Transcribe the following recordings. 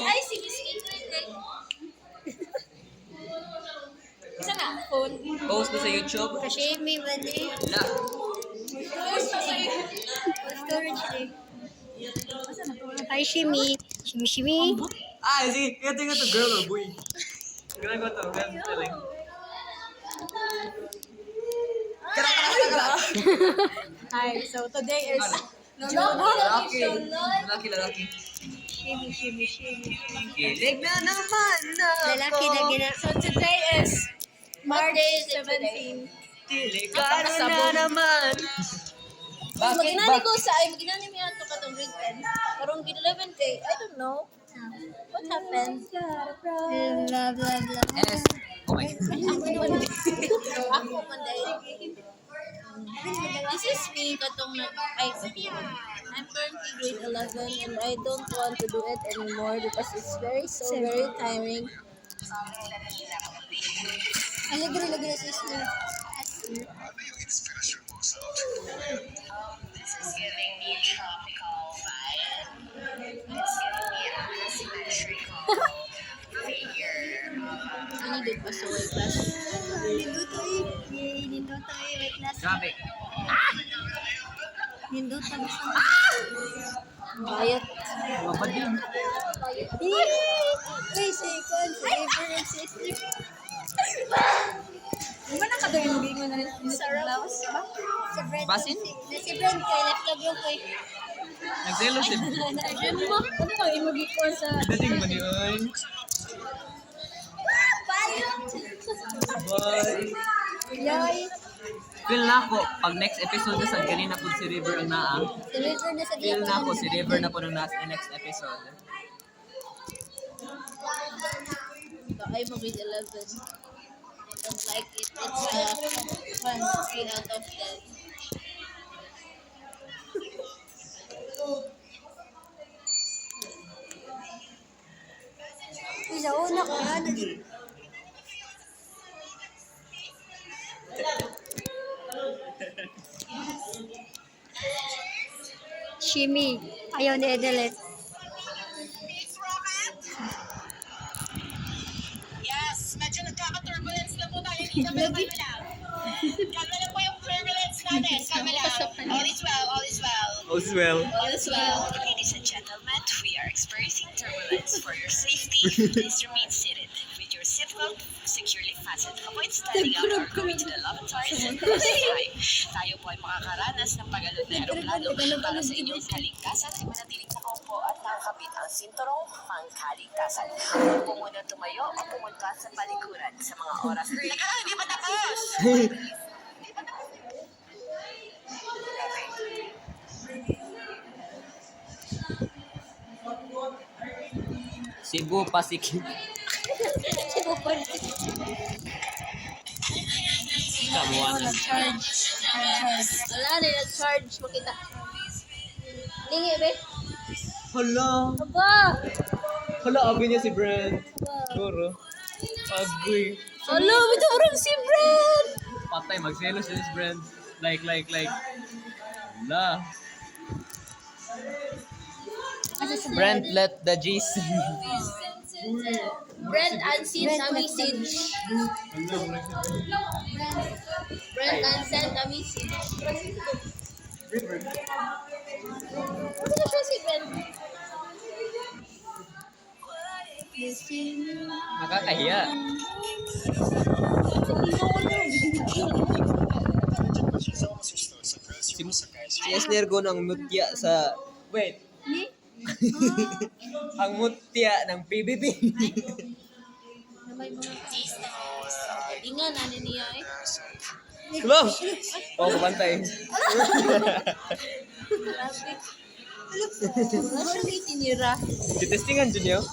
Ay, sige, sige. Isa na, phone. Post mo sa YouTube. Sashimi ba di? La. Storage di. Hi, Shimi. Shimi, Shimi. Ah, sige. Ito to, girl or boy? Girl ko to. Girl feeling. Hi, so today is Lalaki. Lalaki. Shimi, Shimi, Shimi. Kilig na naman ako. Lalaki na gina. So today is March 17. Kilig ka na naman. Bakit? Maginani ko sa maginani mo yan to katong grade 10. Karong grade 11 kay, I don't know. What happened? Blah, blah, blah. NS. Oh my God. Ako man dahil. This is me katong I'm currently grade 11 and I don't want to do it anymore because it's very tiring. Alegre na sa isla. This is giving me a tropical vibe. It's giving me a symmetrical figure. Ano good pa sa way class? Ninduto eh. Yay, ninduto eh. Wait, last. Grabe. Ninduto. Basta. Bayat. Mabad din. Wait, second. Favorite sister. Di ba nakadawin mo mo na rin Sa Ramos ba? Sa Brent. Basin? Si Brent kay left ka bro kay. Nagselo siya. Ano ba? Ano ba imagig ko sa... Dating mo yun. Bye. Yoy. Feel na ako, pag next episode na sa ganina po si River ang naa. Si River na sa Feel na ako, si River na po ng nasa next episode. I'm a grade 11. I don't like it. It's 1 out of 10. Uy, sa una ko yan. Shimi. Ayaw ni Edelet. Yes, medyo nagkaka-turbulence na po tayo dito. Pero kalma lang. Kalma lang po yung turbulence natin. Kalma lang. All is well, all is well. All's well. All is well. Ladies and gentlemen, we are experiencing turbulence. For your safety, please remain seated with your seatbelt securely fastened. Avoid standing out or going to the lavatories and crossing time. Tayo po ay makakaranas ng pag-alod na aeroplano. Para sa inyong kaligtasan ay manatiling nakaupo at nakakabit ang sinturong pangkaligtasan. Huwag po muna tumayo o pumunta sa palikuran sa mga oras. Teka lang, hindi pa tapos! Hindi pa tapos. Cebu, Pasig. Kamuan. Nag-charge. Wala na yung charge. Makita. Lingi, be? Hala. Aba! Hala, abi niya si Brent. Guro. Agoy. Alo, ito orang si Brad! Patay, magselos siya si Brent. Like. Hala. Brent, let the G's. Brent unseen a message. Brent unsent a message. Ano na siya si Brent? Nakakahiya. Si Esnergo ng mutya sa... Wait. Ang mutya ng PBB. Na may mga ingan na niya eh. Hello! Oh, kapantay. Grabe. Wala siya may tinira. Titestingan dyan yun.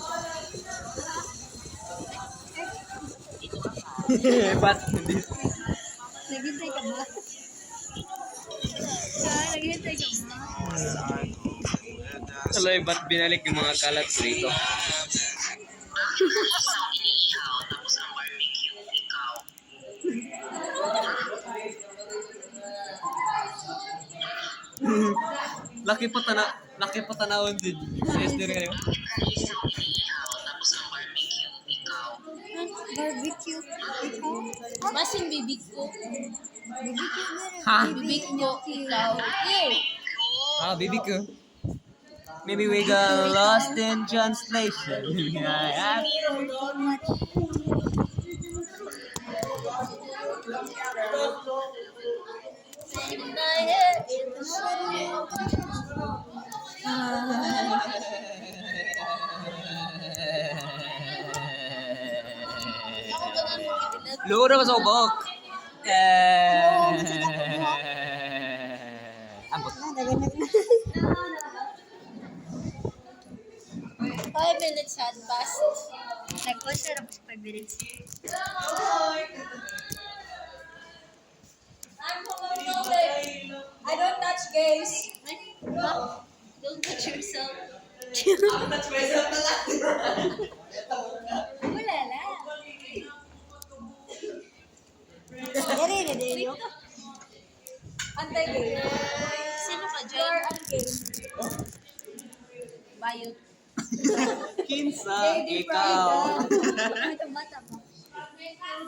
Pat, hindi. Naghintay ka ba? Naghintay ka ba? Aloy, ba't binalik yung mga kalat ko dito? Isang iniihaw, tapos ang barbecue, ikaw. Laki pa tana. Nakipatanawon din. Serious din kayo. Barbecue. Ikaw? Masin bibig ko. Barbecue na rin. Ha? Bibig ko, ikaw. Ew! BBQ. Maybe we got lost in translation. Yeah. In my head, in the shadow. Ako ganun mo itinat. Luro ka sa ubok. Ambot. 5 minutes had passed. Nag-concert ako sa 5 minutes. I don't touch games. Don't touch yourself. Wala na. Dari na din yun. Anti-game. Sino ka dyan? Bayot. Kinsa, ikaw. Ito bata pa.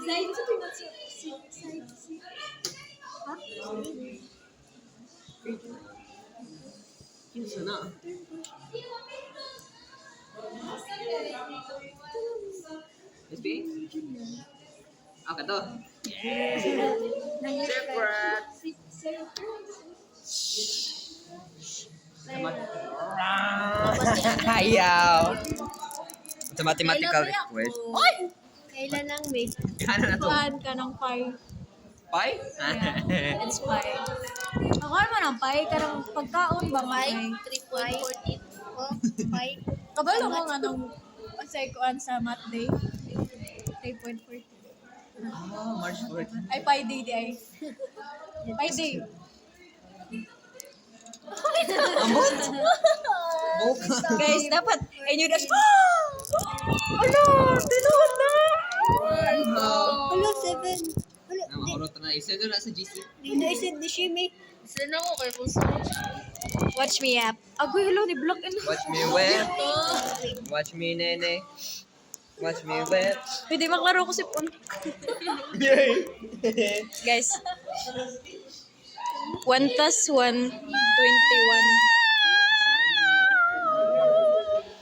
Side sa pinag Kinsa na. SB? Okay to. Hayaw. Sa mathematical request. Oy! Kailan lang, may? Ano na to? Kuhaan ka ng pie. Pai? It's pie. Ako naman ang pay, karang pagkaon ba Pie? may? 3.14. Oh, pay. Kabalo mo nga nung say kuhaan sa math day. 3.14. March 14. Ay, pie day di ay. Pie day. Ambot? Boka. Guys, dapat inyo das. Ano? Tinuod na! Hello, 7. Hello, Nakurot na. Isa doon na sa GC. di na isin ni Shimi. Sino ko kay Puso? Watch me up. Agoy, hello, ni block in. Watch me wet. Watch me nene. Watch me wet. Pwede maklaro ko si Pun. Yay! Guys. 1 + 1, 21.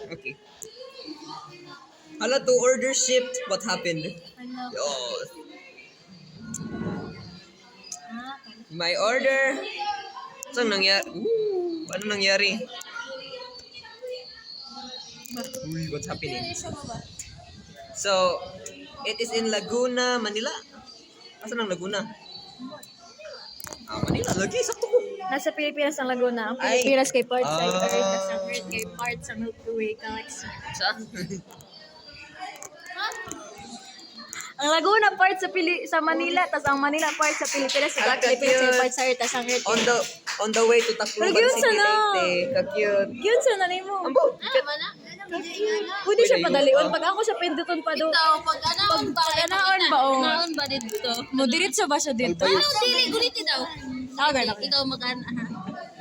Okay. Hala, to order shipped. What happened? Ano? Yo. My order. Saan nangyari? Ano nangyari? Uy, what's happening? So, it is in Laguna, Manila. Asan ang Laguna? Manila. Lagi, sakto ko. Nasa Pilipinas ang Laguna. Ang Ay. Pilipinas kay part sa Ah. Earth, tas ang Earth kay part sa Milky Way Galaxy. Sa? Ang Laguna part sa Manila, tas ang Manila part sa Pilipinas. Sa Ah, Pilipinas cute. kay part sa Earth, tas ang Earth. On the way to Tacloban Pero yun City, sana. Leyte. Ka-cute. Yun sa nanay mo. Ambo. Pwede siya Pwede padalion. yun. Pag ako sa pinduton pa do. Ito, pag anaon ba? Pag-anaon ba, oh. Anaon ba dito? Moderate ba siya dito? Albay. Ano, dili, guliti daw. Okay, okay. Ikaw mag-ana.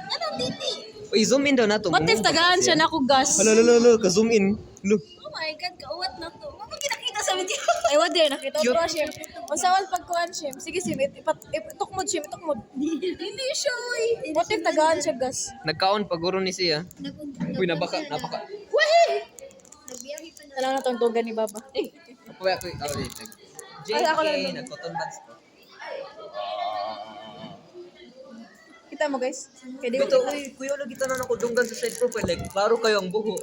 Ano, dili? Uy, zoom in daw na to. What if tagaan siya na ako gas? Hala, ka-zoom in. Look. Oh my God, kauwat na to. Mama, kinakita sa video. Ay, wadi, nakita Cute. ko siya. Unsawan pagkuhan siya. Sige, Sim, itukmod siya, itukmod. Hindi siya, oy. What if tagaan siya gas? Nagkaon paguro ni siya. Uy, napaka. Alam na tong tugan ni Baba. Uy, ako. Ay, ako lang. JK, nagcotton buds ko. Kita mo guys. Kaya di Ito, uy, kuya, lagi tanan ako dunggan sa side profile. Like, klaro kayo ang buho.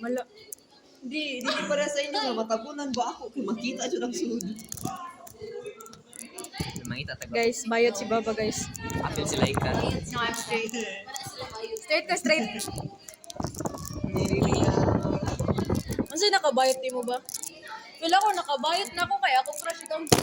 Malo. Hindi para sa inyo. Matabunan ba ako? Kaya makita siya ng sud. Makita taga. Guys, bayot si Baba guys. Apil sila ikan. No, I'm straight. Straight ka, straight. Ano sa'yo nakabayot di mo ba? Wala ko nakabayot na ako kaya ako crush ikaw.